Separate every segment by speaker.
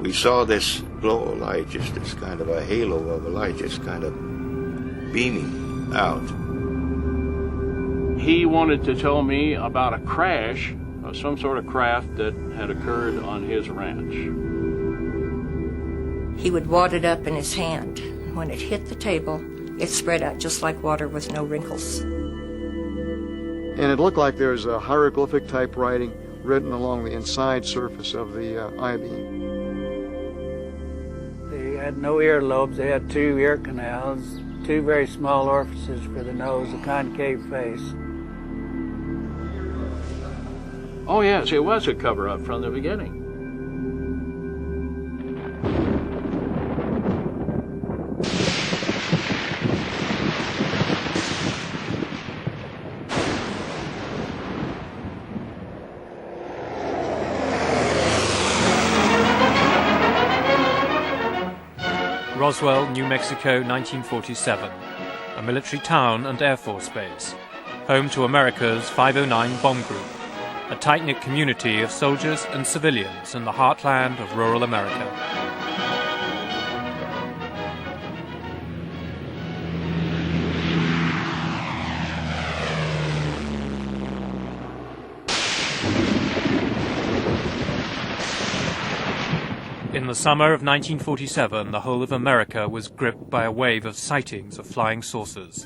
Speaker 1: we saw this glow of light, just this kind of a halo of a light, just kind of beaming out.
Speaker 2: He wanted to tell me about a crash of some sort of craft that had occurred on his ranch.
Speaker 3: He would wad it up in his hand. When it hit the table, it spread out just like water with no wrinkles.
Speaker 4: And it looked like there was a hieroglyphic type writing written along the inside surface of the I-beam.
Speaker 5: They had no earlobes. They had 2 ear canals, 2 very small orifices for the nose, a concave face.
Speaker 2: Oh yes, it was a cover-up from the beginning.
Speaker 6: Roswell, New Mexico, 1947. A military town and Air Force base. Home to America's 509 Bomb Group. A tight-knit community of soldiers and civilians in the heartland of rural America. In the summer of 1947, the whole of America was gripped by a wave of sightings of flying saucers.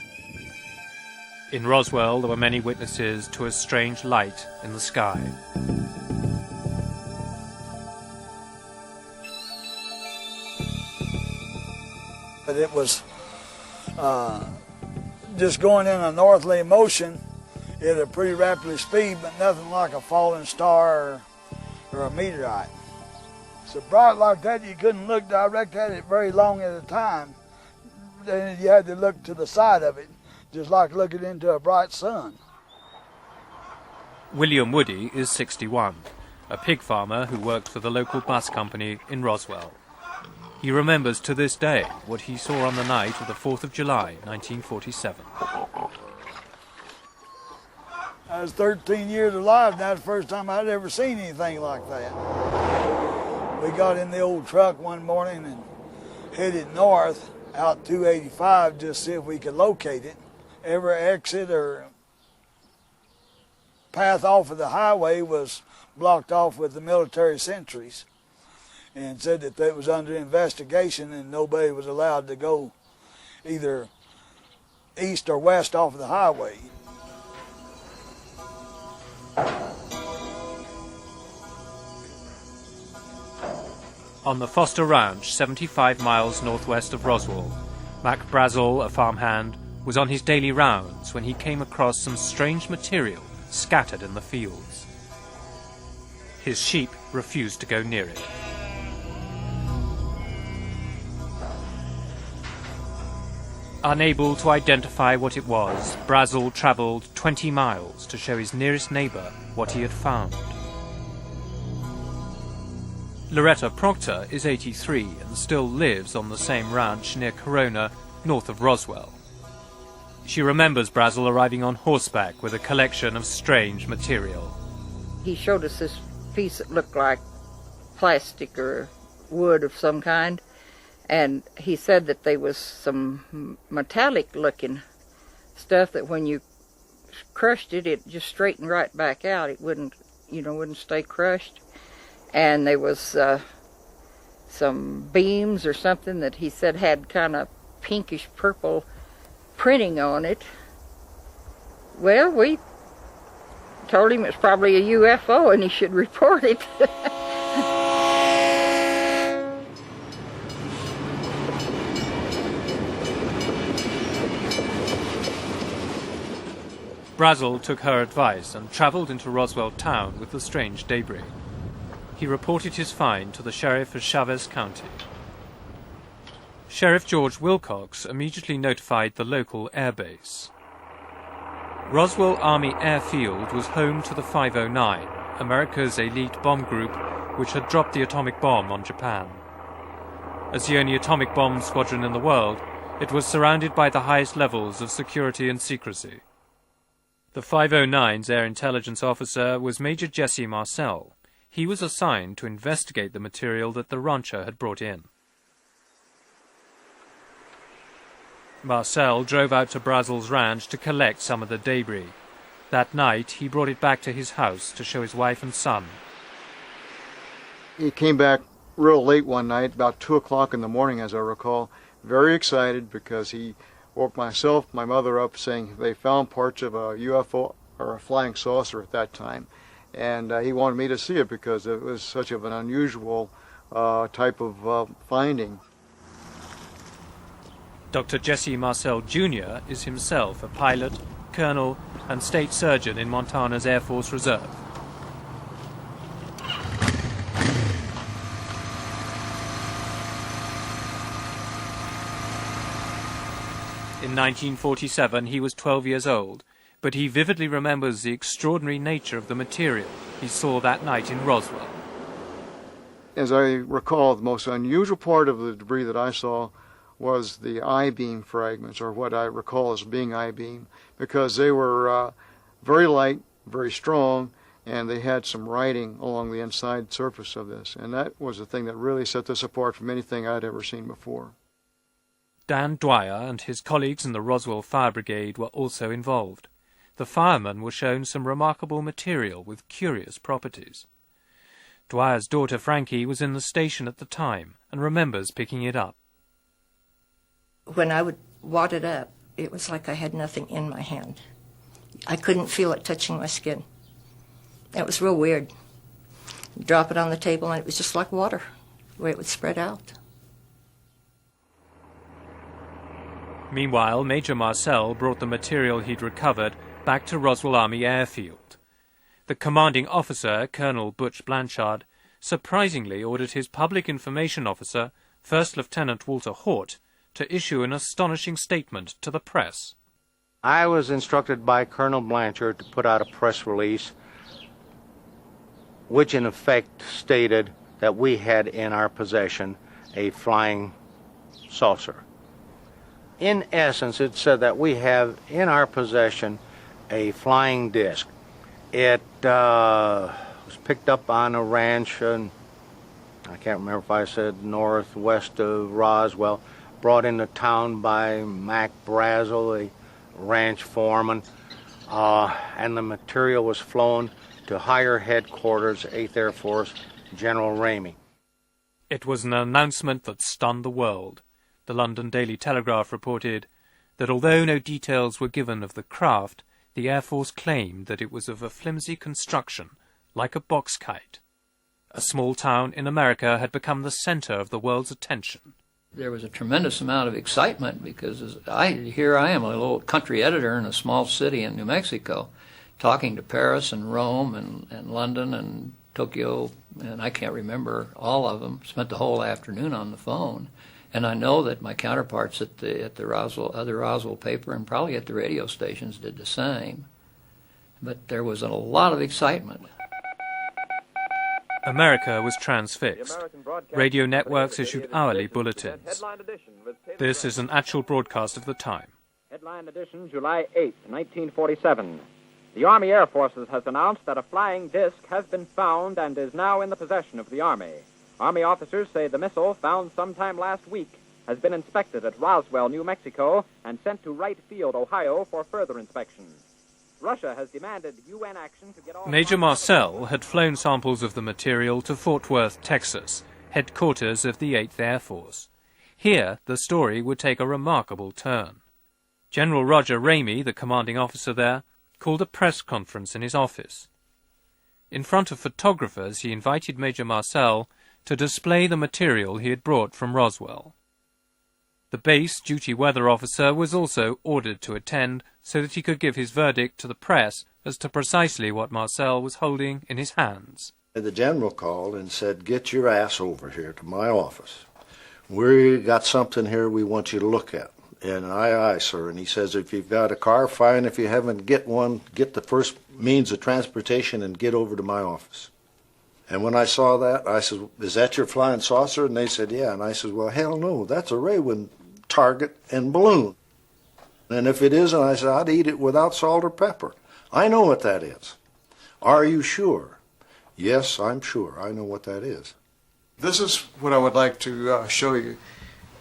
Speaker 6: In Roswell, there were many witnesses to a strange light in the sky.
Speaker 7: But it was just going in a northerly motion at a pretty rapid speed, but nothing like a falling star or a meteorite. So bright like that, you couldn't look direct at it very long at a time. Then you had to look to the side of it, just like looking into a bright sun.
Speaker 6: William Woody is 61, a pig farmer who worked for the local bus company in Roswell. He remembers to this day what he saw on the night of the 4th of July, 1947.
Speaker 7: I was 13 years alive, and that was the first time I'd ever seen anything like that. We got in the old truck one morning and headed north out 285 just to see if we could locate it. Every exit or path off of the highway was blocked off with the military sentries, and said that it was under investigation and nobody was allowed to go either east or west off of the highway.
Speaker 6: On the Foster Ranch, 75 miles northwest of Roswell, Mac Brazel, a farmhand, was on his daily rounds when he came across some strange material scattered in the fields. His sheep refused to go near it. Unable to identify what it was, Brazel travelled 20 miles to show his nearest neighbour what he had found. Loretta Proctor is 83 and still lives on the same ranch near Corona, north of Roswell. She remembers Brazel arriving on horseback with a collection of strange material.
Speaker 8: He showed us this piece that looked like plastic or wood of some kind, and he said that there was some metallic-looking stuff that when you crushed it, it just straightened right back out. It wouldn't stay crushed. And there was some beams or something that he said had kind of pinkish purple printing on it. Well, we told him it's probably a UFO and he should report it.
Speaker 6: Brazel took her advice and travelled into Roswell town with the strange debris. He reported his find to the sheriff of Chavez County. Sheriff George Wilcox immediately notified the local air base. Roswell Army Airfield was home to the 509, America's elite bomb group which had dropped the atomic bomb on Japan. As the only atomic bomb squadron in the world, it was surrounded by the highest levels of security and secrecy. The 509's air intelligence officer was Major Jesse Marcel. he was assigned to investigate the material that the rancher had brought in. Marcel drove out to Brazel's ranch to collect some of the debris. That night, he brought it back to his house to show his wife and son.
Speaker 4: He came back real late one night, about 2 o'clock in the morning, as I recall, very excited because he woke myself, my mother up, saying they found parts of a UFO or a flying saucer at that time. And he wanted me to see it because it was such of an unusual type of finding.
Speaker 6: Dr. Jesse Marcel Jr. is himself a pilot, colonel, and state surgeon in Montana's Air Force Reserve. In 1947, he was 12 years old, but he vividly remembers the extraordinary nature of the material he saw that night in Roswell.
Speaker 4: As I recall, the most unusual part of the debris that I saw was the I-beam fragments, or what I recall as being I-beam, because they were very light, very strong, and they had some writing along the inside surface of this. And that was the thing that really set this apart from anything I'd ever seen before.
Speaker 6: Dan Dwyer and his colleagues in the Roswell Fire Brigade were also involved. The firemen were shown some remarkable material with curious properties. Dwyer's daughter Frankie was in the station at the time and remembers picking it up.
Speaker 3: When I would wad it up, it was like I had nothing in my hand. I couldn't feel it touching my skin. It was real weird. You drop it on the table and it was just like water, the way it would spread out.
Speaker 6: Meanwhile, Major Marcel brought the material he'd recovered back to Roswell Army Airfield. The commanding officer, Colonel Butch Blanchard, surprisingly ordered his public information officer, First Lieutenant Walter Haut, to issue an astonishing statement to the press.
Speaker 9: I was instructed by Colonel Blanchard to put out a press release which in effect stated that we had in our possession a flying saucer. In essence, it said that we have in our possession a flying disc. It was picked up on a ranch, and I can't remember if I said northwest of Roswell, brought into town by Mac Brazel, a ranch foreman, and the material was flown to higher headquarters, 8th Air Force, General Ramey.
Speaker 6: It was an announcement that stunned the world. The London Daily Telegraph reported that although no details were given of the craft, the Air Force claimed that it was of a flimsy construction, like a box kite. A small town in America had become the center of the world's attention.
Speaker 10: There was a tremendous amount of excitement because here I am, a little country editor in a small city in New Mexico, talking to Paris and Rome and London and Tokyo, and I can't remember all of them. Spent the whole afternoon on the phone. And I know that my counterparts at the Roswell paper and probably at the radio stations did the same. But there was a lot of excitement.
Speaker 6: America was transfixed. Radio networks issued hourly bulletins. This is an actual broadcast of the time.
Speaker 11: Headline edition, July 8, 1947. The Army Air Forces has announced that a flying disc has been found and is now in the possession of the Army. Army officers say the missile, found sometime last week, has been inspected at Roswell, New Mexico, and sent to Wright Field, Ohio, for further inspection. Russia has demanded UN action to get all...
Speaker 6: Major Marcel had flown samples of the material to Fort Worth, Texas, headquarters of the 8th Air Force. Here, the story would take a remarkable turn. General Roger Ramey, the commanding officer there, called a press conference in his office. In front of photographers, he invited Major Marcel to display the material he had brought from Roswell. The base duty weather officer was also ordered to attend so that he could give his verdict to the press as to precisely what Marcel was holding in his hands.
Speaker 1: The general called and said, "Get your ass over here to my office. We got something here we want you to look at." And aye, sir. And he says, "If you've got a car, fine. If you haven't, get one. Get the first means of transportation and get over to my office." And when I saw that, I said, "Is that your flying saucer?" And they said, "Yeah." And I said, "Well, hell no. That's a Raywin target and balloon. And if it isn't," I said, "I'd eat it without salt or pepper. I know what that is." "Are you sure?" Yes, I'm sure. I know what that is.
Speaker 4: This is what I would like to show you.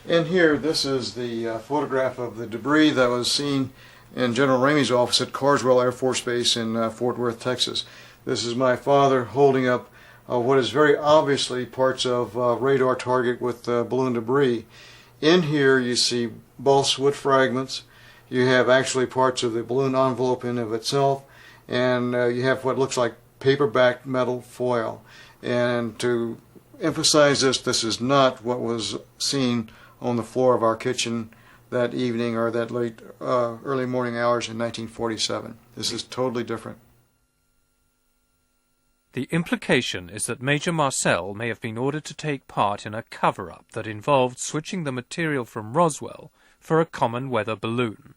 Speaker 4: In here, this is the photograph of the debris that was seen in General Ramey's office at Carswell Air Force Base in Fort Worth, Texas. This is my father holding up what is very obviously parts of radar target with balloon debris. In here you see balsa wood fragments. You have actually parts of the balloon envelope in of itself, and you have what looks like paperback metal foil. And to emphasize this, this is not what was seen on the floor of our kitchen that evening or that late early morning hours in 1947. This is totally different.
Speaker 6: The implication is that Major Marcel may have been ordered to take part in a cover-up that involved switching the material from Roswell for a common weather balloon.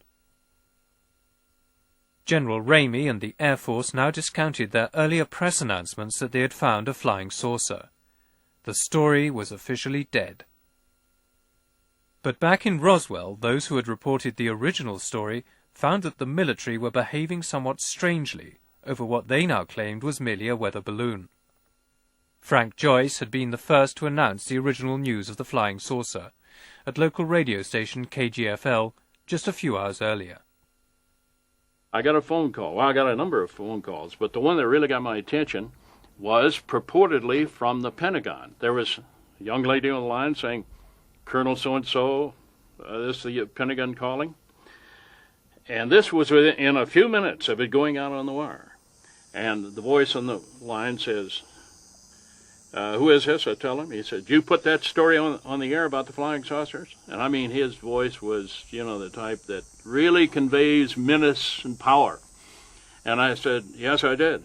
Speaker 6: General Ramey and the Air Force now discounted their earlier press announcements that they had found a flying saucer. The story was officially dead. But back in Roswell, those who had reported the original story found that the military were behaving somewhat strangely over what they now claimed was merely a weather balloon. Frank Joyce had been the first to announce the original news of the flying saucer at local radio station KGFL just a few hours earlier.
Speaker 2: I got a phone call. Well, I got a number of phone calls, but the one that really got my attention was purportedly from the Pentagon. There was a young lady on the line saying, Colonel so-and-so, this is the Pentagon calling. And this was within a few minutes of it going out on the wire. And the voice on the line says, who is this? I tell him. He said, you put that story on the air about the flying saucers? And I mean, his voice was, the type that really conveys menace and power. And I said, yes, I did.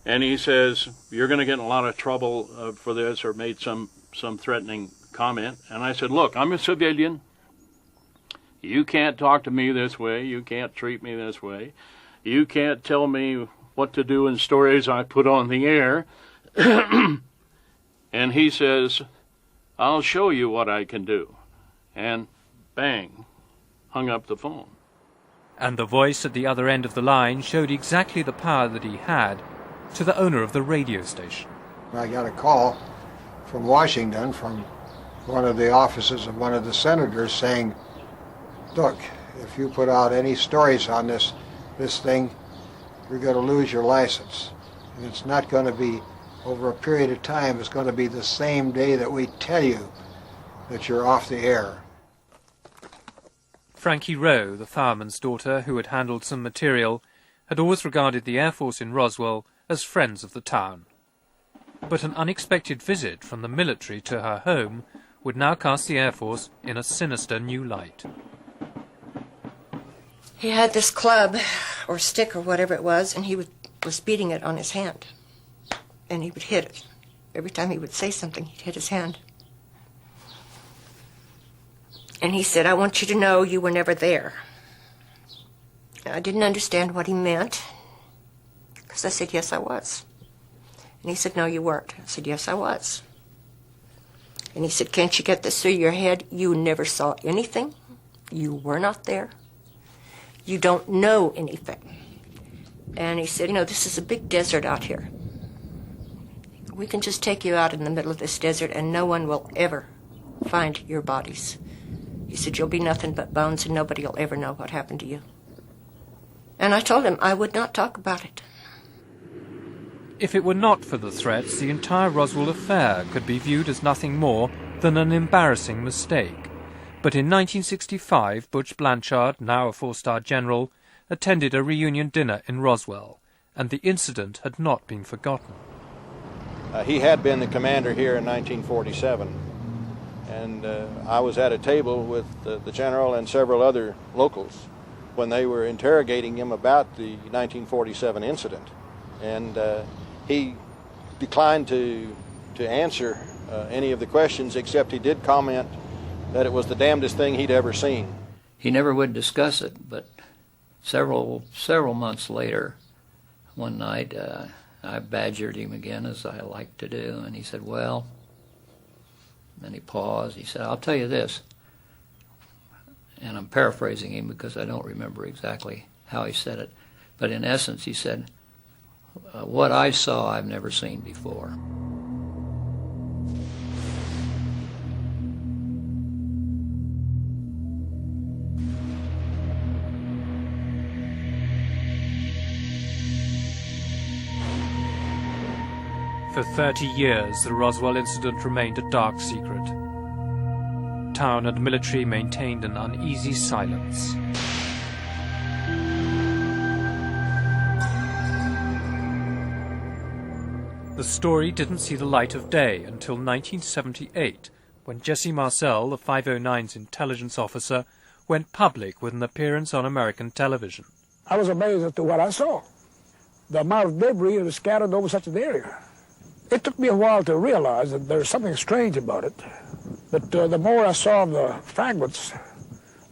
Speaker 2: And he says, you're going to get in a lot of trouble for this, or made some threatening comment. And I said, look, I'm a civilian. You can't talk to me this way. You can't treat me this way. You can't tell me what to do in stories I put on the air. And he says, I'll show you what I can do. And bang, hung up the phone.
Speaker 6: And the voice at the other end of the line showed exactly the power that he had to the owner of the radio station.
Speaker 12: I got a call from Washington from one of the offices of one of the senators saying, look, if you put out any stories on this thing, you're going to lose your license. And it's not going to be over a period of time. It's going to be the same day that we tell you that you're off the air.
Speaker 6: Frankie Rowe, the fireman's daughter who had handled some material, had always regarded the Air Force in Roswell as friends of the town. But an unexpected visit from the military to her home would now cast the Air Force in a sinister new light.
Speaker 3: He had this club or stick or whatever it was, and he was beating it on his hand. And he would hit it. Every time he would say something, he'd hit his hand. And he said, I want you to know you were never there. I didn't understand what he meant, because I said, yes, I was. And he said, no, you weren't. I said, yes, I was. And he said, can't you get this through your head? You never saw anything. You were not there. You don't know anything. And he said, this is a big desert out here. We can just take you out in the middle of this desert and no one will ever find your bodies. He said, you'll be nothing but bones and nobody will ever know what happened to you. And I told him I would not talk about it.
Speaker 6: If it were not for the threats, the entire Roswell affair could be viewed as nothing more than an embarrassing mistake. But in 1965, Butch Blanchard, now a four-star general, attended a reunion dinner in Roswell, and the incident had not been forgotten.
Speaker 9: He had been the commander here in 1947, and I was at a table with the general and several other locals when they were interrogating him about the 1947 incident, and he declined to answer any of the questions, except he did comment that it was the damnedest thing he'd ever seen.
Speaker 10: He never would discuss it, but several months later, one night, I badgered him again, as I like to do, and he said, well, and then he paused. He said, I'll tell you this, and I'm paraphrasing him because I don't remember exactly how he said it, but in essence he said, what I saw I've never seen before.
Speaker 6: For 30 years, the Roswell incident remained a dark secret. Town and military maintained an uneasy silence. The story didn't see the light of day until 1978, when Jesse Marcel, the 509's intelligence officer, went public with an appearance on American television.
Speaker 13: I was amazed as to what I saw. The amount of debris that was scattered over such an area. It took me a while to realize that there's something strange about it. But the more I saw the fragments,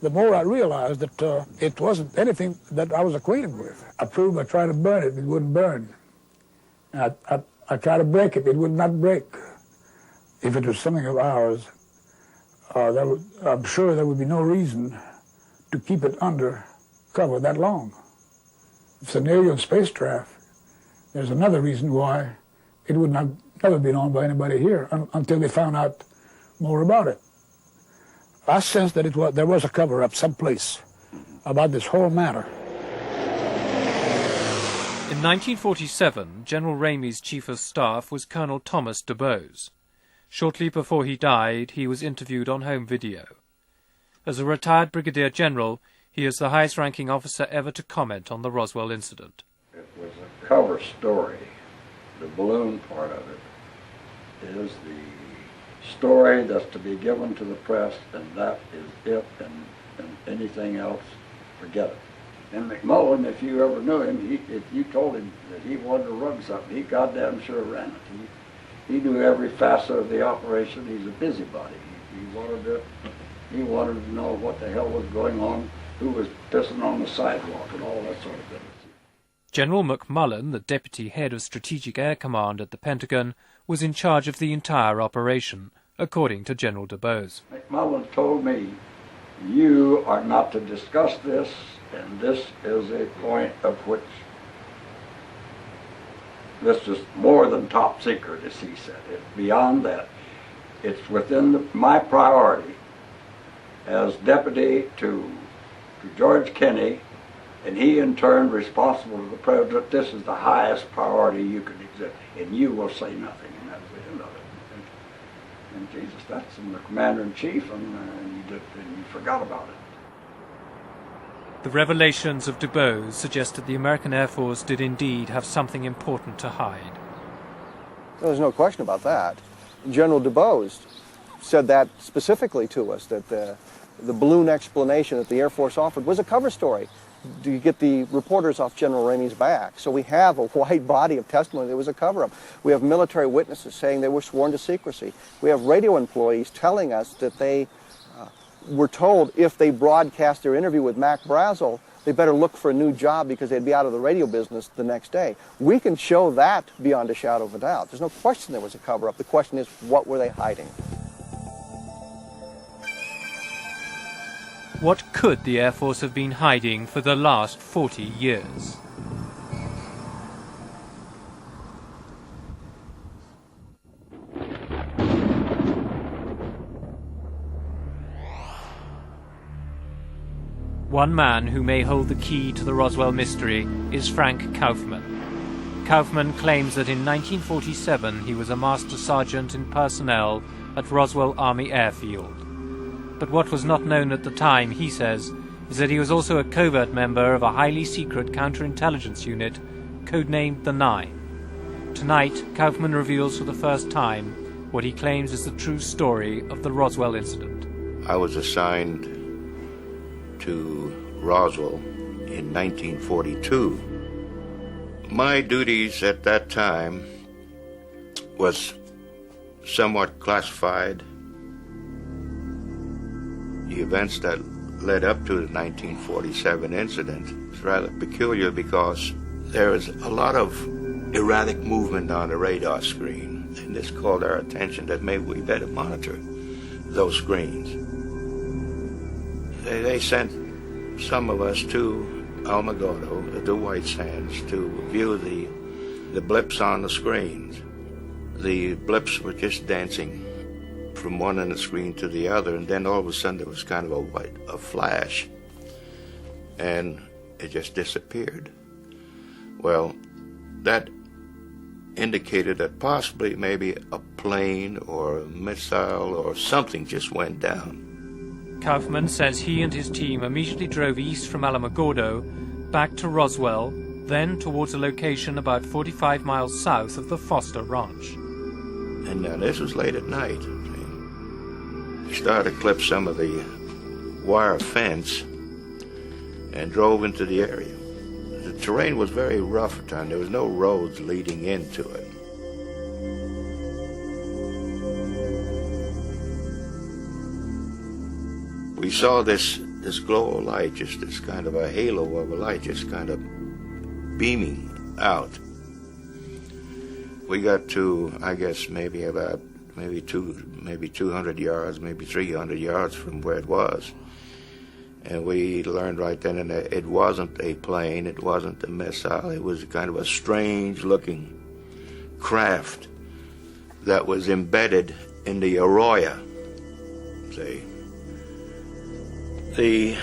Speaker 13: the more I realized that it wasn't anything that I was acquainted with. I proved by trying to burn it, it wouldn't burn. I tried to break it, it would not break. If it was something of ours, I'm sure there would be no reason to keep it under cover that long. If it's an alien spacecraft, there's another reason why it would not never been owned by anybody here until they found out more about it. I sensed that there was a cover-up someplace about this whole matter.
Speaker 6: In 1947, General Ramey's chief of staff was Colonel Thomas DuBose. Shortly before he died, he was interviewed on home video. As a retired brigadier general, he is the highest-ranking officer ever to comment on the Roswell incident.
Speaker 14: It was a cover story. The balloon part of it is the story that's to be given to the press, and that is it, and anything else, forget it. And McMullen, if you ever knew him, if you told him that he wanted to run something, he goddamn sure ran it. He knew every facet of the operation. He's a busybody. He wanted to know what the hell was going on, who was pissing on the sidewalk, and all that sort of thing.
Speaker 6: General McMullen, the deputy head of Strategic Air Command at the Pentagon, was in charge of the entire operation, according to General DuBose.
Speaker 14: McMullen told me, you are not to discuss this, and this is a point of which this is more than top secret, as he said. It's beyond that. It's within my priority as deputy to George Kenney, and he in turn responsible to the president. This is the highest priority you can exist, and you will say nothing, and that's the end of it. And Jesus, that's the commander-in-chief, and you forgot about it.
Speaker 6: The revelations of DuBose suggest that the American Air Force did indeed have something important to hide.
Speaker 15: There's no question about that. General DuBose said that specifically to us, that the balloon explanation that the Air Force offered was a cover story to get the reporters off General Ramey's back. So we have a wide body of testimony that it was a cover-up. We have military witnesses saying they were sworn to secrecy. We have radio employees telling us that they were told if they broadcast their interview with Mac Brazel, they better look for a new job because they'd be out of the radio business the next day. We can show that beyond a shadow of a doubt. There's no question there was a cover-up. The question is, what were they hiding?
Speaker 6: What could the Air Force have been hiding for the last 40 years? One man who may hold the key to the Roswell mystery is Frank Kaufman. Kaufman claims that in 1947 he was a master sergeant in personnel at Roswell Army Airfield. But what was not known at the time, he says, is that he was also a covert member of a highly secret counterintelligence unit codenamed the Nine. Tonight, Kaufman reveals for the first time what he claims is the true story of the Roswell incident.
Speaker 16: I was assigned to Roswell in 1942. My duties at that time was somewhat classified. The events that led up to the 1947 incident was rather peculiar because there was a lot of erratic movement on the radar screen, and this called our attention that maybe we better monitor those screens. They sent some of us to Alamogordo, the White Sands, to view the the blips on the screens. The blips were just dancing from one end of the screen to the other, and then all of a sudden there was kind of a flash, and it just disappeared. Well, that indicated that possibly maybe a plane or a missile or something just went down.
Speaker 6: Kaufman says he and his team immediately drove east from Alamogordo, back to Roswell, then towards a location about 45 miles south of the Foster Ranch.
Speaker 16: And now this was late at night. We started to clip some of the wire fence and drove into the area. The terrain was very rough at the time. There was no roads leading into it. We saw this glow of light, just this kind of a halo of a light, just kind of beaming out. We got to, I guess, maybe 200 yards, maybe 300 yards from where it was. And we learned right then and there it wasn't a plane, it wasn't a missile, it was kind of a strange-looking craft that was embedded in the arroyo. See? The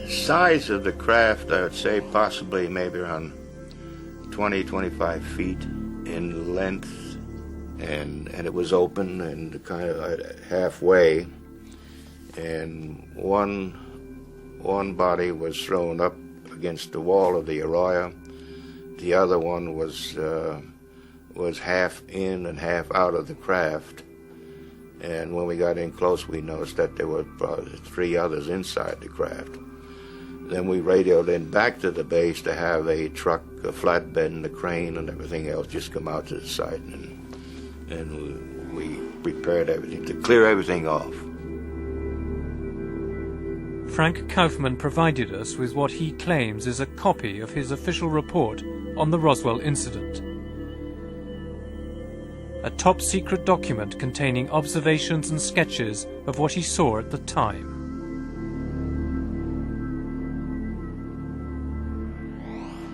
Speaker 16: size of the craft, I would say possibly maybe around 20, 25 feet in length, and it was open and kind of halfway, and one body was thrown up against the wall of the arroyo. The other one was half in and half out of the craft. And when we got in close, we noticed that there were probably 3 others inside the craft. Then we radioed in back to the base to have a truck, a flatbed, and a crane and everything else just come out to the site, and we prepared everything to clear everything off.
Speaker 6: Frank Kaufman provided us with what he claims is a copy of his official report on the Roswell incident. A top-secret document containing observations and sketches of what he saw at the time.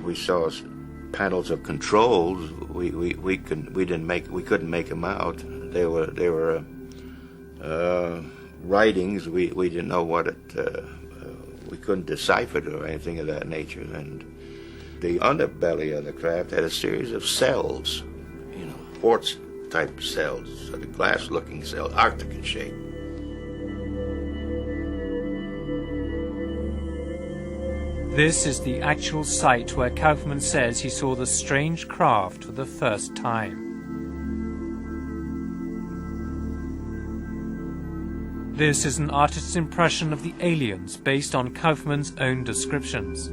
Speaker 16: We saw panels of controls. We couldn't make them out. They were writings. We didn't know what it. We couldn't decipher it or anything of that nature. And the underbelly of the craft had a series of cells, quartz type cells, sort of glass-looking cells, Arctic in shape.
Speaker 6: This is the actual site where Kaufman says he saw the strange craft for the first time. This is an artist's impression of the aliens based on Kaufman's own descriptions.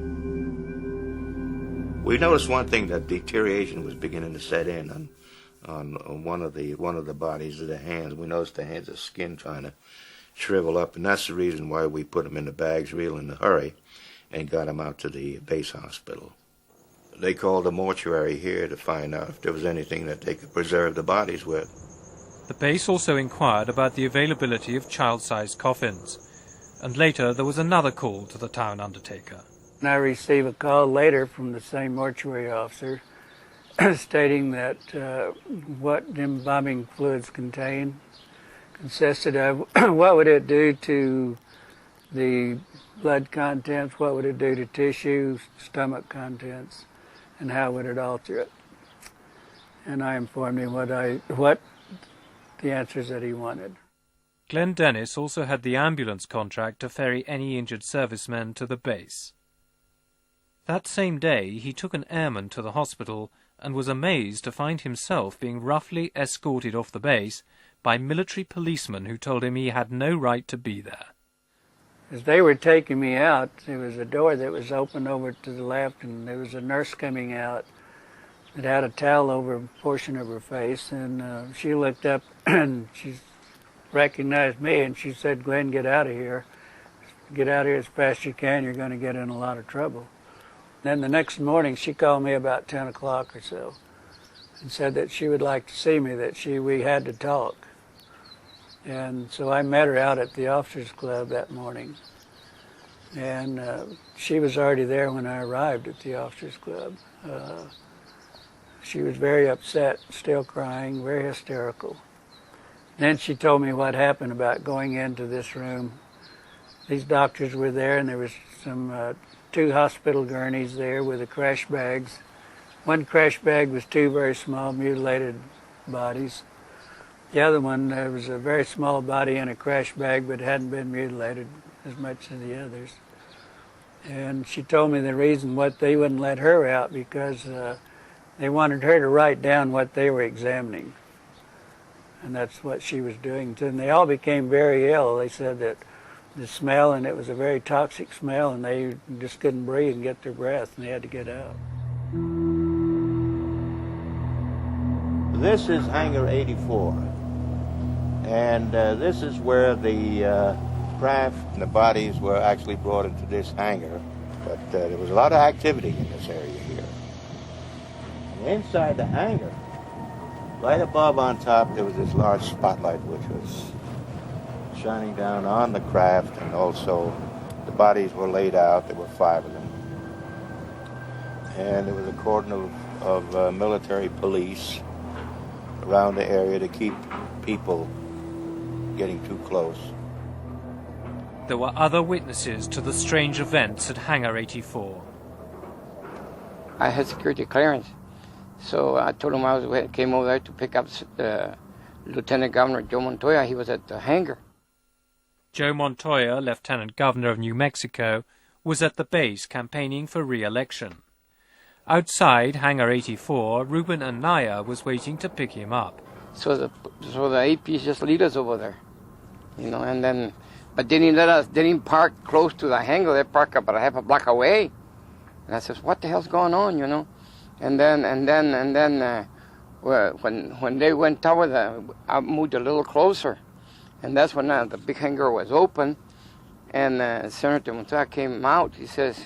Speaker 16: We noticed one thing, that deterioration was beginning to set in on one of the bodies of the hands. We noticed the hands of skin trying to shrivel up, and that's the reason why we put them in the bags real in a hurry and got them out to the base hospital. They called the mortuary here to find out if there was anything that they could preserve the bodies with.
Speaker 6: The base also inquired about the availability of child-sized coffins, and later there was another call to the town undertaker.
Speaker 5: I received a call later from the same mortuary officer stating that what embalming fluids consisted of what would it do to the blood contents, what would it do to tissue, stomach contents, and how would it alter it. And I informed him what the answers that he wanted.
Speaker 6: Glenn Dennis also had the ambulance contract to ferry any injured servicemen to the base. That same day, he took an airman to the hospital and was amazed to find himself being roughly escorted off the base by military policemen who told him he had no right to be there.
Speaker 5: As they were taking me out, there was a door that was open over to the left, and there was a nurse coming out that had a towel over a portion of her face, and she looked up and she recognized me, and she said, "Glenn, get out of here. Get out of here as fast as you can. You're going to get in a lot of trouble." Then the next morning, she called me about 10 o'clock or so and said that she would like to see me, that we had to talk. And so I met her out at the Officers Club that morning. And she was already there when I arrived at the Officers Club. She was very upset, still crying, very hysterical. Then she told me what happened about going into this room. These doctors were there, and there was some 2 hospital gurneys there with the crash bags. One crash bag was 2 very small mutilated bodies. The other one, there was a very small body in a crash bag, but hadn't been mutilated as much as the others. And she told me the reason what they wouldn't let her out because they wanted her to write down what they were examining. And that's what she was doing. And they all became very ill. They said that the smell, and it was a very toxic smell, and they just couldn't breathe and get their breath, and they had to get out.
Speaker 9: This is Hangar 84, and this is where the craft and the bodies were actually brought into this hangar. But there was a lot of activity in this area here. And inside the hangar, right above on top, there was this large spotlight which was shining down on the craft, and also the bodies were laid out. There were 5 of them. And there was a cordon of military police around the area to keep people getting too close.
Speaker 6: There were other witnesses to the strange events at Hangar 84.
Speaker 17: I had security clearance, so I told him came over there to pick up Lieutenant Governor Joe Montoya. He was at the hangar.
Speaker 6: Joe Montoya, Lieutenant Governor of New Mexico, was at the base campaigning for re-election. Outside Hangar 84, Ruben Anaya was waiting to pick him up.
Speaker 17: So the APs just lead us over there, and then, but they didn't park close to the hangar. They parked about a half a block away. And I says, what the hell's going on, And then when they went over I moved a little closer. And that's when the big hangar was open, and Senator Montoya came out. He says,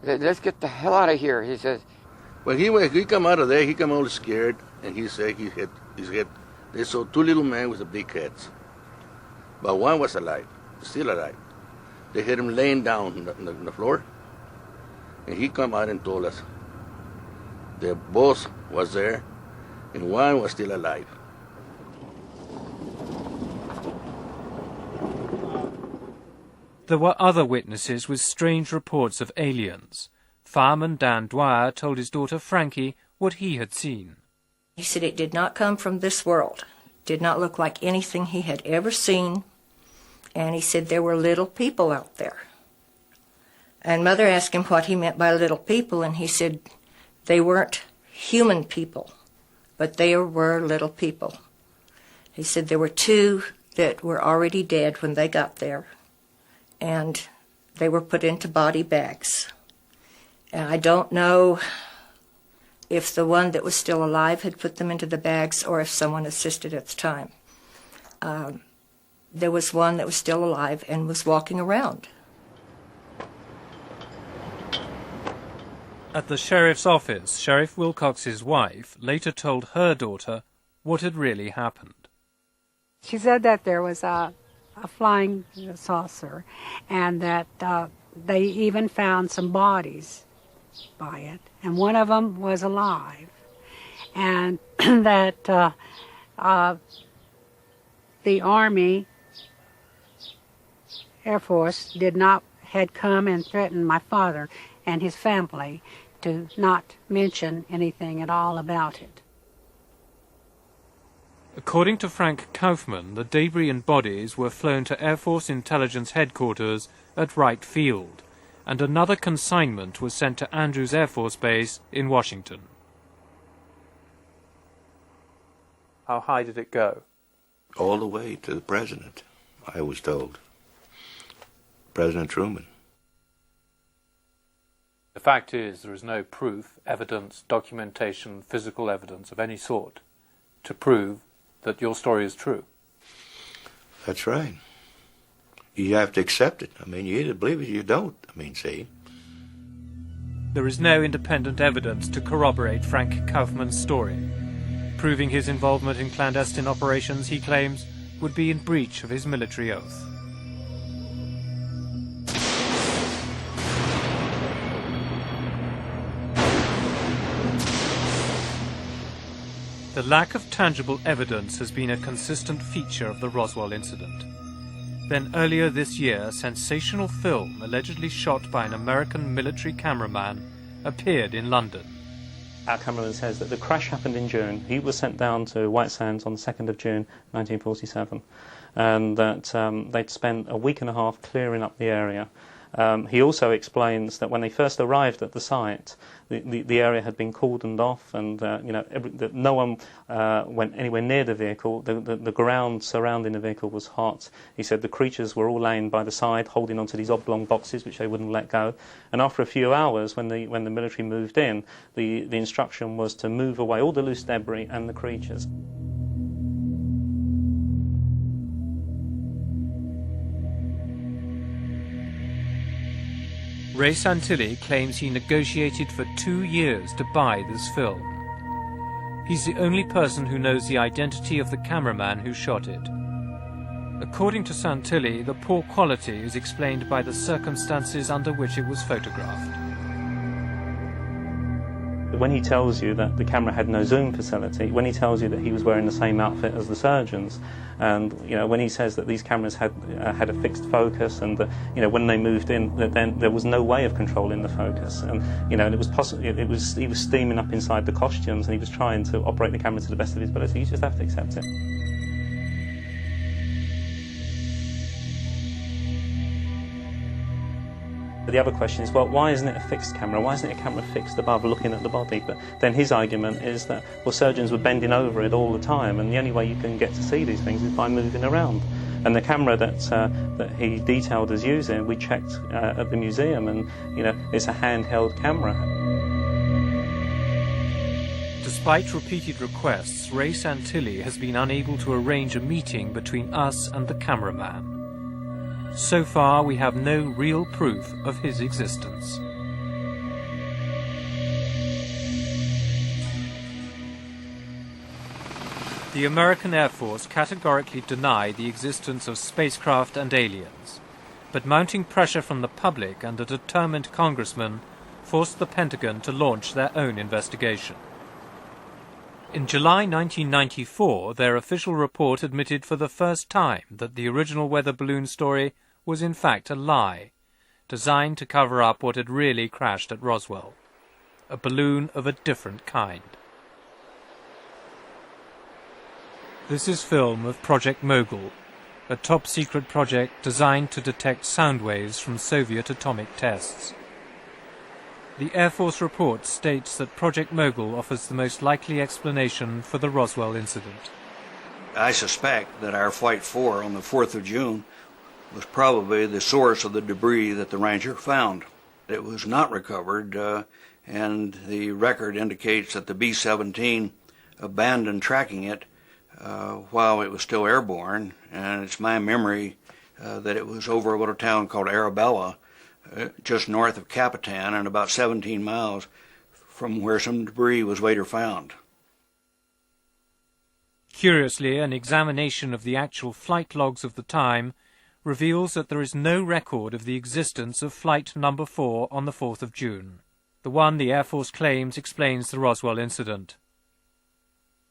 Speaker 17: let's get the hell out of here. He says.
Speaker 18: When he come out of there, he come all scared, and he said they saw 2 little men with the big heads, but one was alive, still alive. They had him laying down on the floor, and he come out and told us the boss was there, and one was still alive.
Speaker 6: There were other witnesses with strange reports of aliens. Fireman Dan Dwyer told his daughter Frankie what he had seen.
Speaker 3: He said it did not come from this world. It did not look like anything he had ever seen. And he said there were little people out there. And Mother asked him what he meant by little people, and he said they weren't human people, but they were little people. He said there were 2 that were already dead when they got there, and they were put into body bags. And I don't know if the one that was still alive had put them into the bags or if someone assisted at the time. There was one that was still alive and was walking around.
Speaker 6: At the sheriff's office, Sheriff Wilcox's wife later told her daughter what had really happened.
Speaker 19: She said that there was a flying saucer, and that they even found some bodies by it, and one of them was alive, and that the Army, Air Force had come and threatened my father and his family to not mention anything at all about it.
Speaker 6: According to Frank Kaufman, the debris and bodies were flown to Air Force Intelligence Headquarters at Wright Field, and another consignment was sent to Andrews Air Force Base in Washington. How high did it go?
Speaker 16: All the way to the president, I was told. President Truman.
Speaker 6: The fact is, there is no proof, evidence, documentation, physical evidence of any sort to prove that your story is true.
Speaker 16: That's right. You have to accept it. I mean, you either believe it or you don't. I mean, see.
Speaker 6: There is no independent evidence to corroborate Frank Kaufman's story. Proving his involvement in clandestine operations, he claims, would be in breach of his military oath. The lack of tangible evidence has been a consistent feature of the Roswell incident. Then earlier this year, a sensational film allegedly shot by an American military cameraman appeared in London.
Speaker 20: Our cameraman says that the crash happened in June. He was sent down to White Sands on the 2nd of June 1947, and that they'd spent a week and a half clearing up the area. He also explains that when they first arrived at the site, the area had been cordoned off, and that no one went anywhere near the vehicle. The ground surrounding the vehicle was hot. He said the creatures were all laying by the side, holding onto these oblong boxes which they wouldn't let go. And after a few hours, when the military moved in, the instruction was to move away all the loose debris and the creatures.
Speaker 6: Ray Santilli claims he negotiated for 2 years to buy this film. He's the only person who knows the identity of the cameraman who shot it. According to Santilli, the poor quality is explained by the circumstances under which it was photographed.
Speaker 20: When he tells you that the camera had no zoom facility, when he tells you that he was wearing the same outfit as the surgeons, and when he says that these cameras had a fixed focus, and when they moved in, then there was no way of controlling the focus, and it was possible. He was steaming up inside the costumes, and he was trying to operate the camera to the best of his ability. You just have to accept it. The other question is, well, why isn't it a fixed camera? Why isn't it a camera fixed above looking at the body? But then his argument is that, well, surgeons were bending over it all the time, and the only way you can get to see these things is by moving around. And the camera that he detailed as using, we checked at the museum, and it's a handheld camera.
Speaker 6: Despite repeated requests, Ray Santilli has been unable to arrange a meeting between us and the cameraman. So far, we have no real proof of his existence. The American Air Force categorically denied the existence of spacecraft and aliens, but mounting pressure from the public and a determined congressman forced the Pentagon to launch their own investigation. In July 1994, their official report admitted for the first time that the original weather balloon story was in fact a lie, designed to cover up what had really crashed at Roswell, a balloon of a different kind. This is film of Project Mogul, a top-secret project designed to detect sound waves from Soviet atomic tests. The Air Force report states that Project Mogul offers the most likely explanation for the Roswell incident.
Speaker 21: I suspect that our Flight 4 on the 4th of June was probably the source of the debris that the Ranger found. It was not recovered, and the record indicates that the B-17 abandoned tracking it while it was still airborne, and it's my memory that it was over a little town called Arabella, just north of Capitan and about 17 miles from where some debris was later found.
Speaker 6: Curiously, an examination of the actual flight logs of the time reveals that there is no record of the existence of Flight Number 4 on the 4th of June, the one the Air Force claims explains the Roswell incident.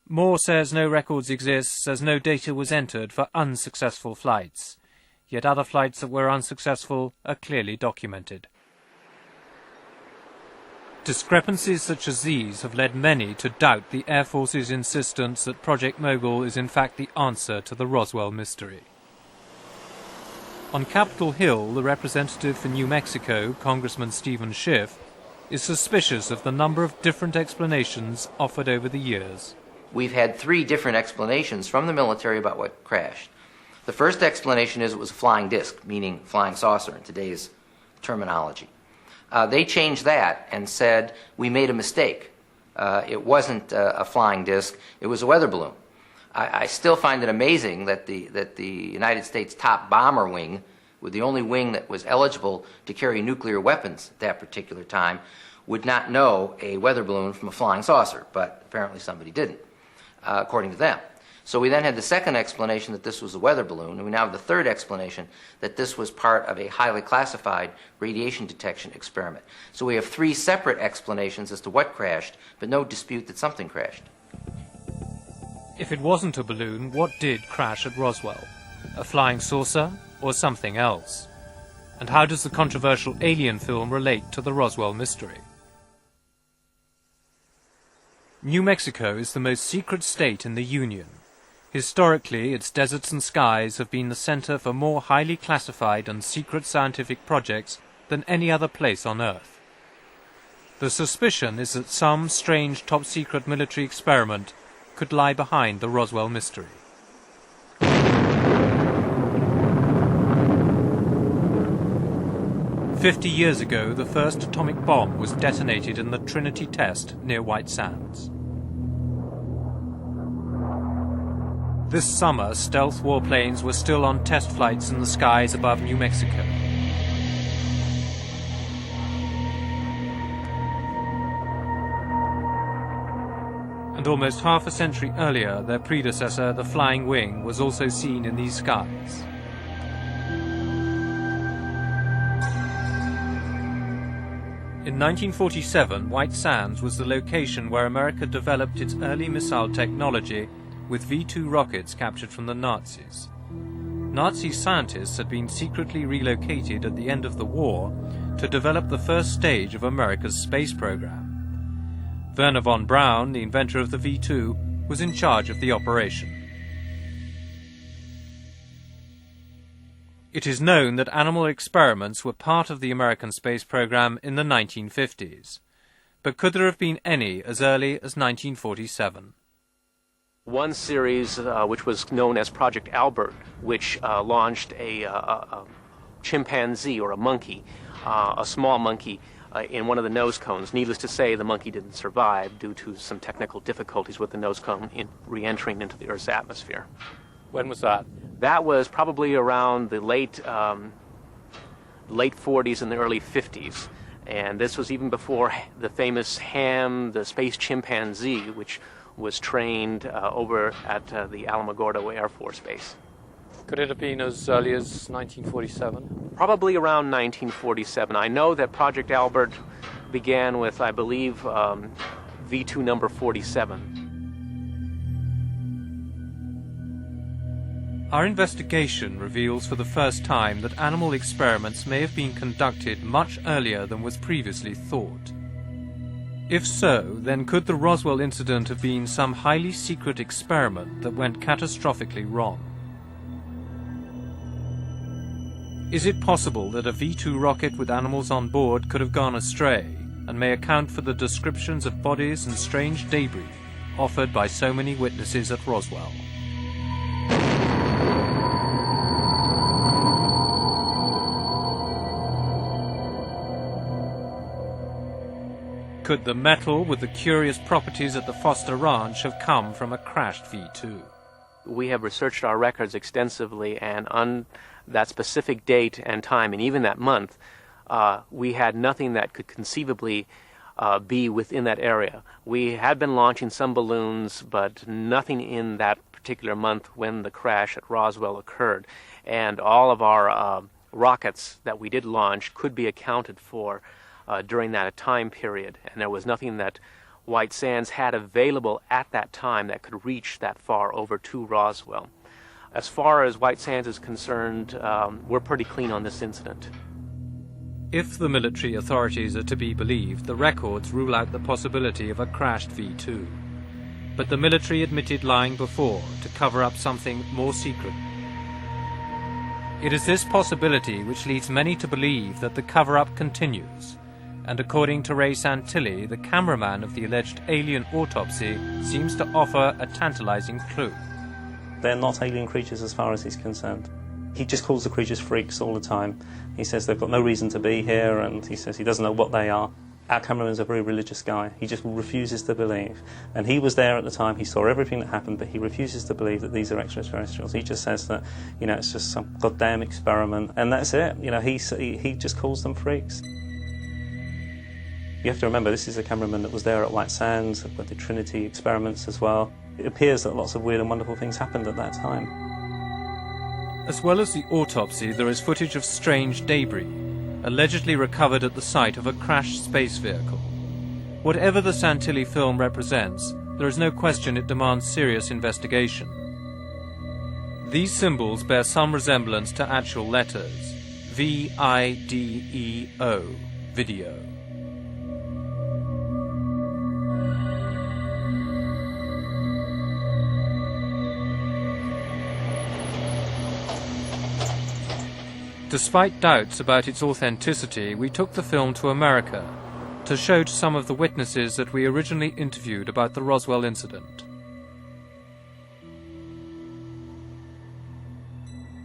Speaker 6: Moore says no records exist as no data was entered for unsuccessful flights, yet other flights that were unsuccessful are clearly documented. Discrepancies such as these have led many to doubt the Air Force's insistence that Project Mogul is in fact the answer to the Roswell mystery. On Capitol Hill, the representative for New Mexico, Congressman Stephen Schiff, is suspicious of the number of different explanations offered over the years.
Speaker 22: We've had 3 different explanations from the military about what crashed. The first explanation is it was a flying disc, meaning flying saucer in today's terminology. They changed that and said we made a mistake. It wasn't a flying disc, it was a weather balloon. I still find it amazing that the United States top bomber wing, with the only wing that was eligible to carry nuclear weapons at that particular time, would not know a weather balloon from a flying saucer, but apparently somebody didn't, according to them. So we then had the second explanation that this was a weather balloon, and we now have the third explanation that this was part of a highly classified radiation detection experiment. So we have 3 separate explanations as to what crashed, but no dispute that something crashed.
Speaker 6: If it wasn't a balloon, what did crash at Roswell? A flying saucer or something else? And how does the controversial Alien film relate to the Roswell mystery? New Mexico is the most secret state in the Union. Historically, its deserts and skies have been the center for more highly classified and secret scientific projects than any other place on Earth. The suspicion is that some strange top-secret military experiment could lie behind the Roswell mystery. "50 years ago, the first atomic bomb was detonated in the Trinity test near White Sands. This summer, stealth warplanes were still on test flights in the skies above New Mexico. And almost half a century earlier, their predecessor, the Flying Wing, was also seen in these skies. In 1947, White Sands was the location where America developed its early missile technology with V-2 rockets captured from the Nazis. Nazi scientists had been secretly relocated at the end of the war to develop the first stage of America's space program. Wernher von Braun, the inventor of the V-2, was in charge of the operation. It is known that animal experiments were part of the American space program in the 1950s. But could there have been any as early as 1947?
Speaker 7: One series, which was known as Project Albert, which launched a chimpanzee or a monkey, a small monkey, in one of the nose cones. Needless to say, the monkey didn't survive due to some technical difficulties with the nose cone in re-entering into the Earth's atmosphere.
Speaker 20: When was that?
Speaker 7: That was probably around the late 40s and the early 50s. And this was even before the famous Ham, the space chimpanzee, which was trained over at the Alamogordo Air Force Base.
Speaker 20: Could it have been as early as 1947?
Speaker 7: Probably around 1947. I know that Project Albert began with, I believe, V2 number 47.
Speaker 6: Our investigation reveals for the first time that animal experiments may have been conducted much earlier than was previously thought. If so, then could the Roswell incident have been some highly secret experiment that went catastrophically wrong? Is it possible that a V-2 rocket with animals on board could have gone astray and may account for the descriptions of bodies and strange debris offered by so many witnesses at Roswell? Could the metal with the curious properties at the Foster Ranch have come from a crashed V-2?
Speaker 7: We have researched our records extensively, and on that specific date and time, and even that month, we had nothing that could conceivably be within that area. We had been launching some balloons, but nothing in that particular month when the crash at Roswell occurred. And all of our rockets that we did launch could be accounted for during that time period, and there was nothing that White Sands had available at that time that could reach that far over to Roswell. As far as White Sands is concerned, we're pretty clean on this incident.
Speaker 6: If the military authorities are to be believed, the records rule out the possibility of a crashed V-2. But the military admitted lying before to cover up something more secret. It is this possibility which leads many to believe that the cover-up continues. And according to Ray Santilli, the cameraman of the alleged alien autopsy seems to offer a tantalizing clue.
Speaker 20: They're not alien creatures as far as he's concerned. He just calls the creatures freaks all the time. He says they've got no reason to be here, and he says he doesn't know what they are. Our cameraman's a very religious guy. He just refuses to believe. And he was there at the time, he saw everything that happened, but he refuses to believe that these are extraterrestrials. He just says that, it's just some goddamn experiment, and that's it. He just calls them freaks. You have to remember, this is a cameraman that was there at White Sands with the Trinity experiments as well. It appears that lots of weird and wonderful things happened at that time.
Speaker 6: As well as the autopsy, there is footage of strange debris, allegedly recovered at the site of a crashed space vehicle. Whatever the Santilli film represents, there is no question it demands serious investigation. These symbols bear some resemblance to actual letters. V-I-D-E-O, video. Despite doubts about its authenticity, we took the film to America to show to some of the witnesses that we originally interviewed about the Roswell incident.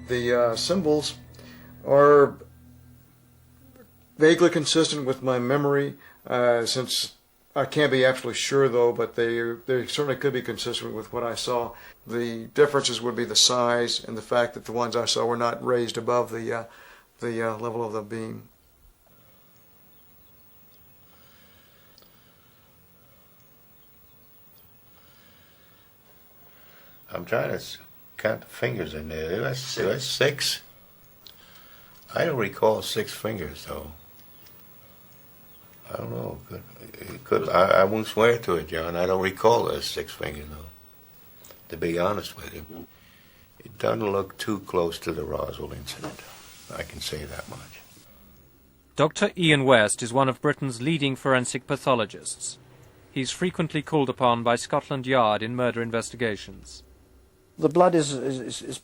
Speaker 4: The symbols are vaguely consistent with my memory, since I can't be absolutely sure though, but they certainly could be consistent with what I saw. The differences would be the size and the fact that the ones I saw were not raised above the level of the beam.
Speaker 16: I'm trying to count the fingers in there. That's 6. I don't recall 6 fingers, though. I don't know. I won't swear to it, John. I don't recall those 6 fingers, though, to be honest with you. It doesn't look too close to the Roswell incident. I can say that much.
Speaker 6: Dr. Ian West is one of Britain's leading forensic pathologists. He's frequently called upon by Scotland Yard in murder investigations.
Speaker 8: The blood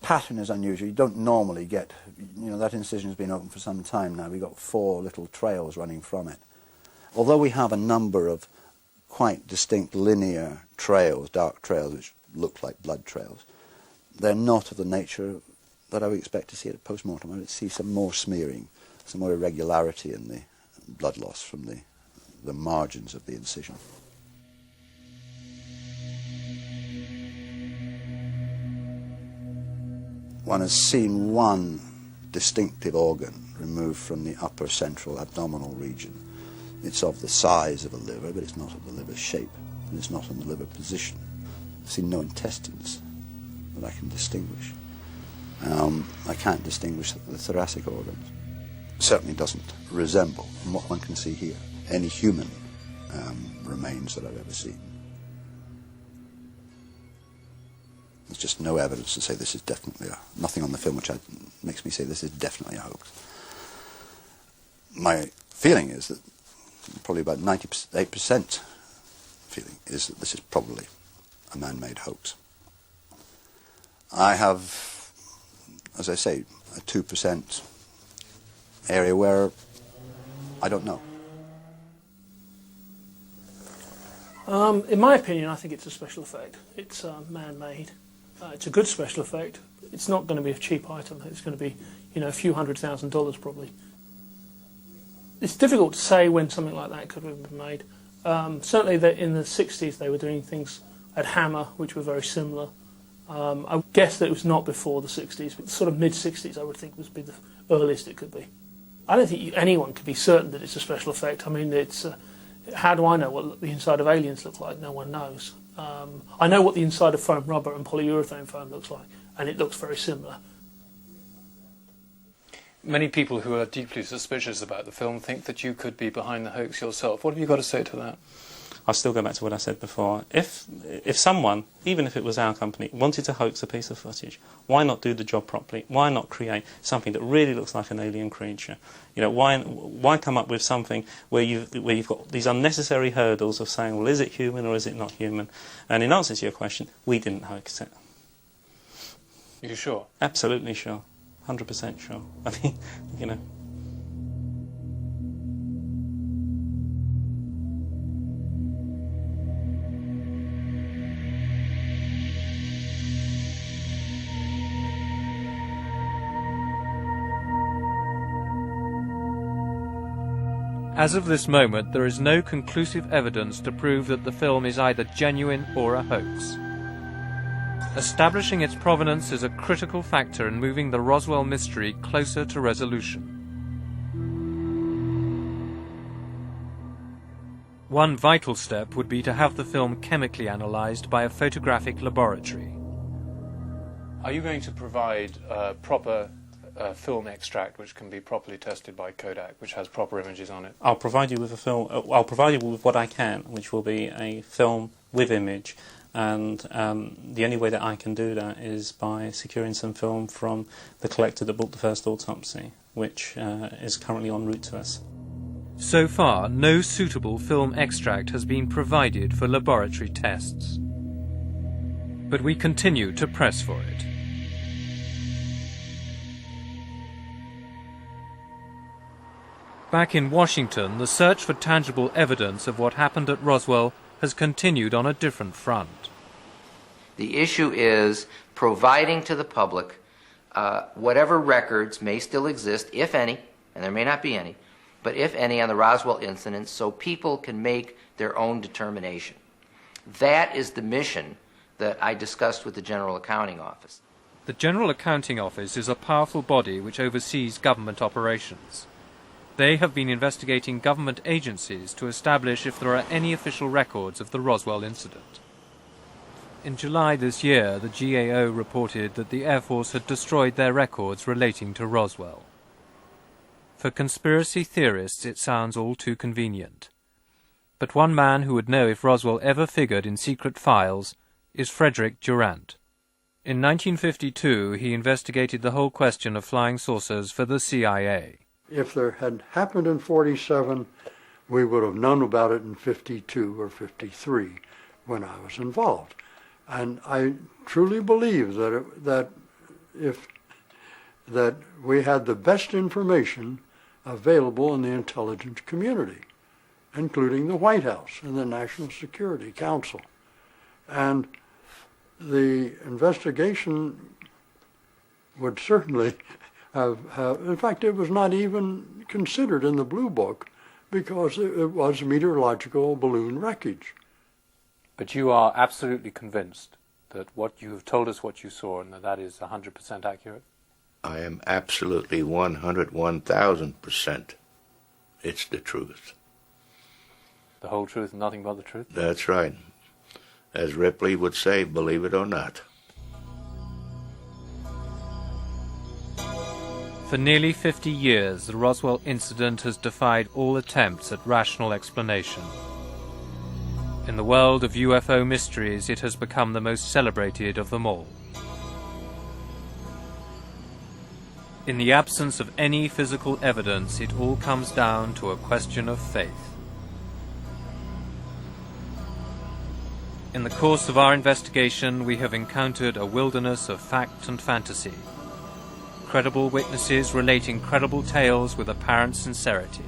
Speaker 8: pattern is unusual. You don't normally get, that incision has been open for some time now. We've got 4 little trails running from it. Although we have a number of quite distinct linear trails, dark trails, which look like blood trails, they're not of the nature that I would expect to see at a post-mortem. I would see some more smearing, some more irregularity in the blood loss from the margins of the incision. One has seen one distinctive organ removed from the upper central abdominal region. It's of the size of a liver, but it's not of the liver shape, and it's not in the liver position. I've seen no intestines that I can distinguish. I can't distinguish the thoracic organs. It certainly doesn't resemble, from what one can see here, any human remains that I've ever seen. There's just no evidence to say this is definitely nothing on the film which makes me say this is definitely a hoax. My feeling is that probably about 98% feeling is that this is probably a man-made hoax. I have, as I say, a 2% area where I don't know.
Speaker 11: In my opinion, I think it's a special effect. It's man-made. It's a good special effect. It's not going to be a cheap item. It's going to be, a few $100,000 probably. It's difficult to say when something like that could have been made. Certainly in the 60s they were doing things at Hammer which were very similar. I guess that it was not before the 60s, but sort of mid-60s I would think would be the earliest it could be. I don't think anyone could be certain that it's a special effect. I mean, how do I know what the inside of aliens look like? No one knows. I know what the inside of foam rubber and polyurethane foam looks like, and it looks very similar.
Speaker 23: Many people who are deeply suspicious about the film think that you could be behind the hoax yourself. What have you got to say to that?
Speaker 20: I'll still go back to what I said before. If someone, even if it was our company, wanted to hoax a piece of footage, why not do the job properly? Why not create something that really looks like an alien creature? Why come up with something where you've got these unnecessary hurdles of saying, well, is it human or is it not human? And in answer to your question, we didn't hoax it.
Speaker 23: Are you sure?
Speaker 20: Absolutely sure. 100% sure. I mean,
Speaker 6: As of this moment, there is no conclusive evidence to prove that the film is either genuine or a hoax. Establishing its provenance is a critical factor in moving the Roswell mystery closer to resolution. One vital step would be to have the film chemically analysed by a photographic laboratory.
Speaker 23: Are you going to provide proper film extract which can be properly tested by Kodak, which has proper images on it?
Speaker 20: I'll provide you with a film. I'll provide you with what I can, which will be a film with image, and the only way that I can do that is by securing some film from the collector that bought the first autopsy, which is currently en route to us.
Speaker 6: So far, no suitable film extract has been provided for laboratory tests. But we continue to press for it. Back in Washington, the search for tangible evidence of what happened at Roswell has continued on a different front.
Speaker 22: The issue is providing to the public whatever records may still exist, if any, and there may not be any, but if any, on the Roswell incident, so people can make their own determination. That is the mission that I discussed with the General Accounting Office.
Speaker 6: The General Accounting Office is a powerful body which oversees government operations. They have been investigating government agencies to establish if there are any official records of the Roswell incident. In July this year, the GAO reported that the Air Force had destroyed their records relating to Roswell. For conspiracy theorists, it sounds all too convenient. But one man who would know if Roswell ever figured in secret files is Frederick Durant. In 1952, he investigated the whole question of flying saucers for the CIA.
Speaker 1: If there had happened in 47, we would have known about it in 52 or 53 when I was involved. And I truly believe that we had the best information available in the intelligence community, including the White House and the National Security Council. And the investigation would certainly have, in fact, it was not even considered in the Blue Book because it was meteorological balloon wreckage.
Speaker 23: But you are absolutely convinced that what you have told us what you saw and that is 100% accurate?
Speaker 16: I am absolutely 101,000%. It's the truth.
Speaker 23: The whole truth and nothing but the truth?
Speaker 16: That's right. As Ripley would say, believe it or not.
Speaker 6: For nearly 50 years, the Roswell incident has defied all attempts at rational explanation. In the world of UFO mysteries, it has become the most celebrated of them all. In the absence of any physical evidence, it all comes down to a question of faith. In the course of our investigation, we have encountered a wilderness of fact and fantasy. Credible witnesses relate incredible tales with apparent sincerity.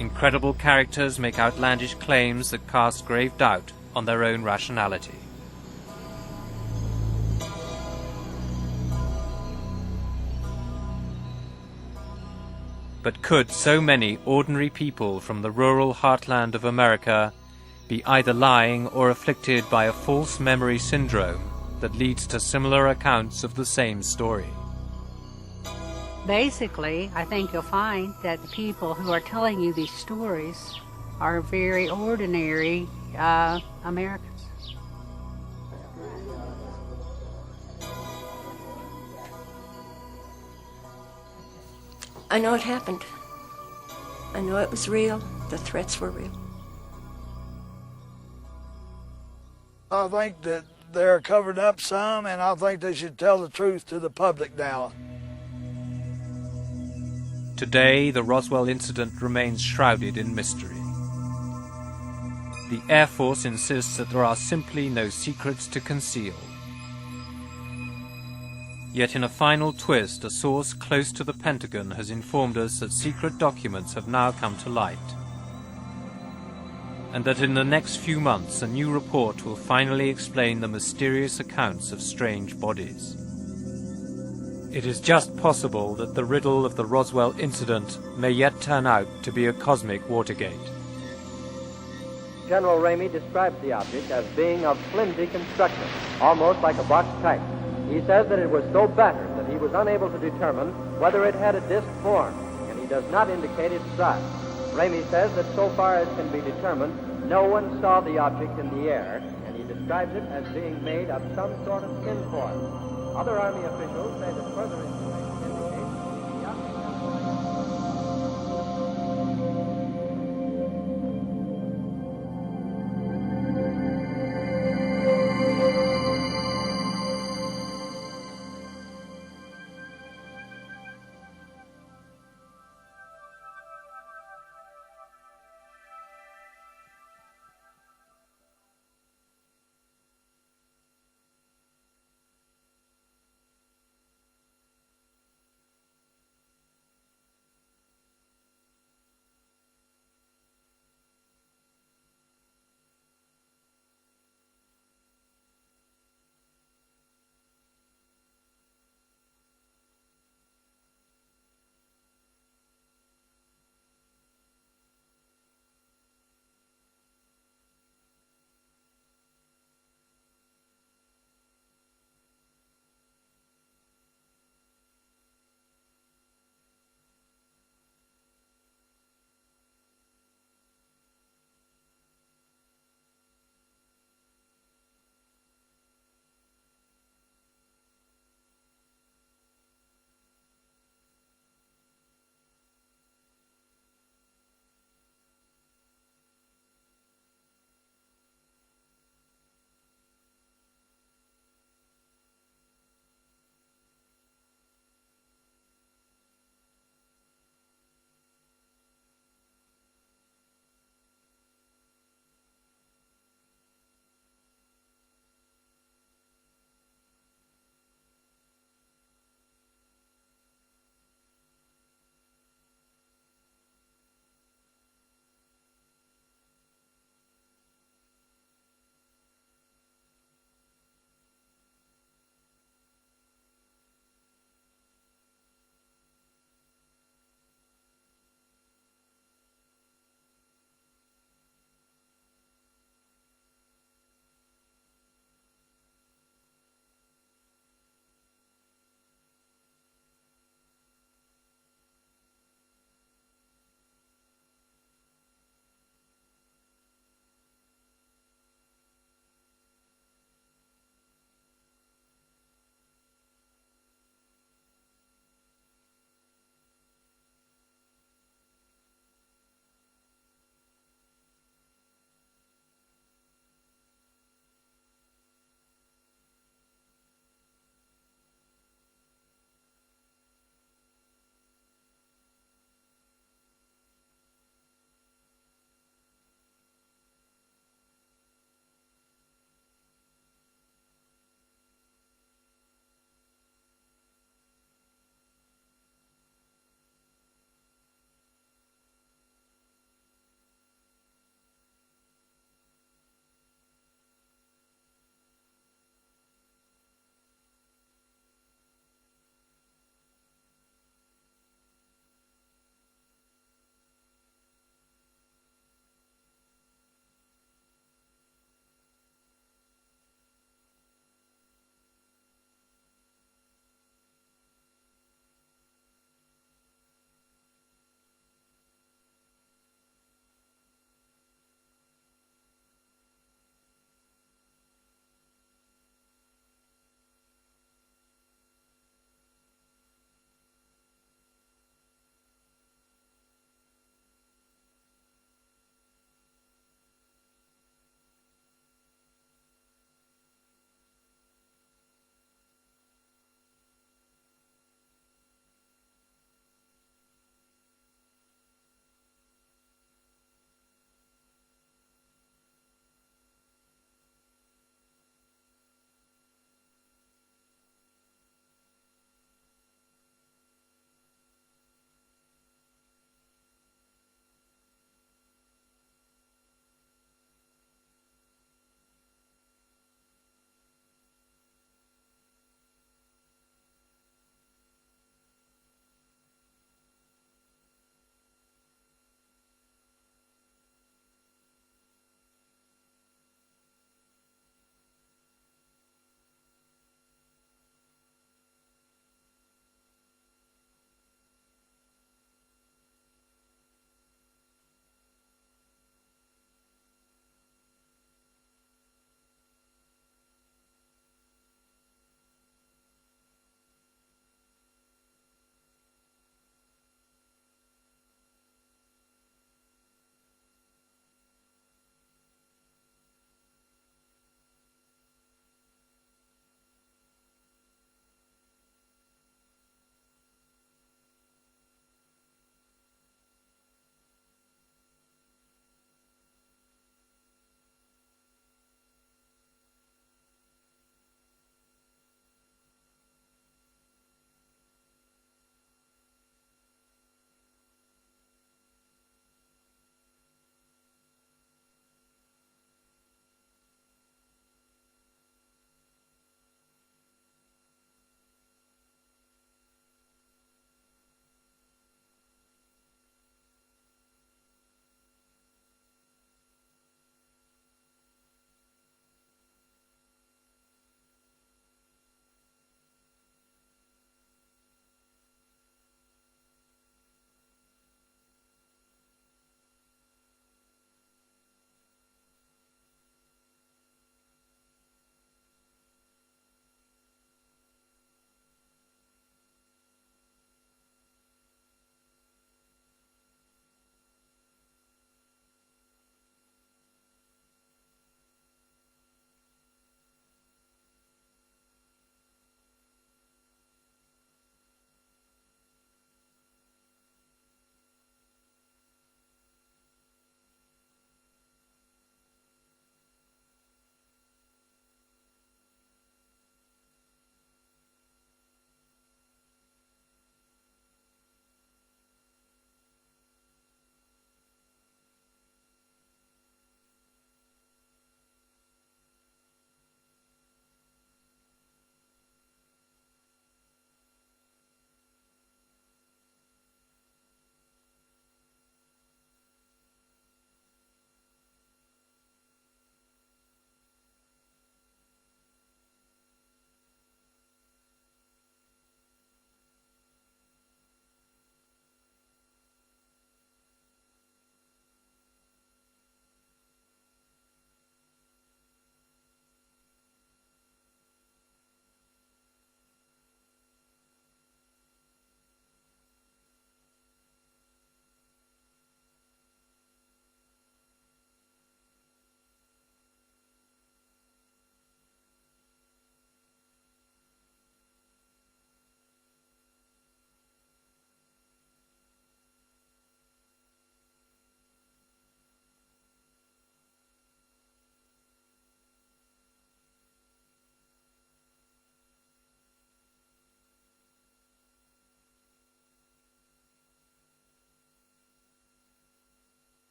Speaker 6: Incredible characters make outlandish claims that cast grave doubt on their own rationality. But could so many ordinary people from the rural heartland of America be either lying or afflicted by a false memory syndrome that leads to similar accounts of the same story?
Speaker 19: Basically, I think you'll find that the people who are telling you these stories are very ordinary Americans.
Speaker 3: I know it happened. I know it was real. The threats were real.
Speaker 2: I think that they're covered up some, and I think they should tell the truth to the public now.
Speaker 6: Today, the Roswell incident remains shrouded in mystery. The Air Force insists that there are simply no secrets to conceal. Yet in a final twist, a source close to the Pentagon has informed us that secret documents have now come to light, and that in the next few months a new report will finally explain the mysterious accounts of strange bodies. It is just possible that the riddle of the Roswell incident may yet turn out to be a cosmic Watergate.
Speaker 12: General Ramey describes the object as being of flimsy construction, almost like a box type. He says that it was so battered that he was unable to determine whether it had a disc form, and he does not indicate its size. Ramey says that so far as can be determined, no one saw the object in the air, and he describes it as being made of some sort of tin foil. Other Army officials say that further information